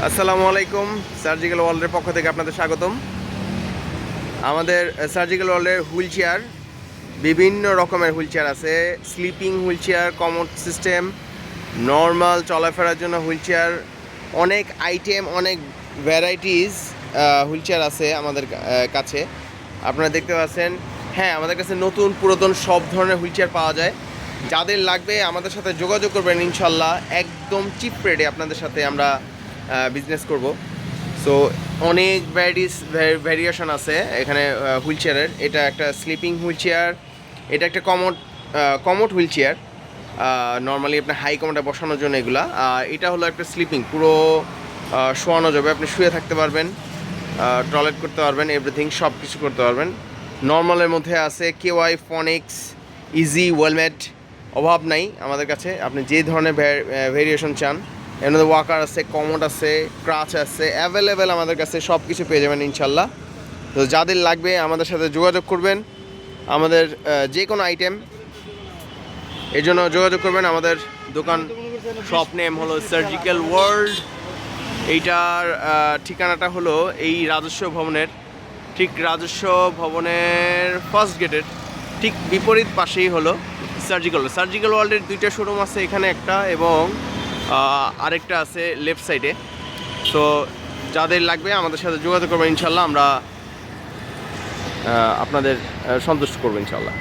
আসসালামু আলাইকুম। সার্জিক্যাল ওয়ার্ল্ডের পক্ষ থেকে আপনাদের স্বাগতম। আমাদের সার্জিক্যাল ওয়ার্ল্ডের হুইল চেয়ার, বিভিন্ন রকমের হুইল চেয়ার আছে। Sleeping wheel chair, commode system, normal চলাফেরার জন্য হুইল চেয়ার, অনেক আইটেম, অনেক ভ্যারাইটিস হুইল চেয়ার আছে আমাদের কাছে। আপনারা দেখতে পাচ্ছেন, হ্যাঁ, আমাদের কাছে নতুন পুরাতন সব ধরনের হুইল চেয়ার পাওয়া যায়। যাদের লাগবে আমাদের সাথে যোগাযোগ করবেন, ইনশাল্লাহ একদম চিপ রেটে আপনাদের সাথে আমরা বিজনেস করব। সো অনেক ভ্যারিয়েশন আছে এখানে হুইল চেয়ারের। এটা একটা স্লিপিং হুইল চেয়ার, এটা একটা কমোড হুইল চেয়ার, নর্মালি আপনার হাই কমোডে বসানোর জন্য এগুলা। এটা হলো একটা স্লিপিং, পুরো শোয়ানো যাবে, আপনি শুয়ে থাকতে পারবেন, টয়লেট করতে পারবেন, এভরিথিং সব কিছু করতে পারবেন। নর্মালের মধ্যে আছে কেওয়াই, ফনিক্স, ইজি, ওয়েলমেট, অভাব নাই আমাদের কাছে। আপনি যে ধরনের ভেরিয়েশন চান, এর মধ্যে ওয়াকার আছে, কমোড আছে, ক্রাচ আছে, অ্যাভেলেবেল আমাদের কাছে সব কিছু পেয়ে যাবেন ইনশাল্লাহ। তো যাদের লাগবে আমাদের সাথে যোগাযোগ করবেন। আমাদের যে কোনো আইটেম এর জন্য যোগাযোগ করবেন। আমাদের দোকান শপ নেম হলো সার্জিক্যাল ওয়ার্ল্ড। এইটার ঠিকানাটা হলো এই রাজস্ব ভবনের ফার্স্ট গেটের ঠিক বিপরীত পাশেই হলো সার্জিক্যাল ওয়ার্ল্ডের দুইটা শোরুম আছে, এখানে একটা এবং আরেকটা আছে লেফট সাইডে। তো যাদের লাগবে আমাদের সাথে যোগাযোগ করবেন, ইনশাল্লাহ আমরা আপনাদের সন্তুষ্ট করবো ইনশাল্লাহ।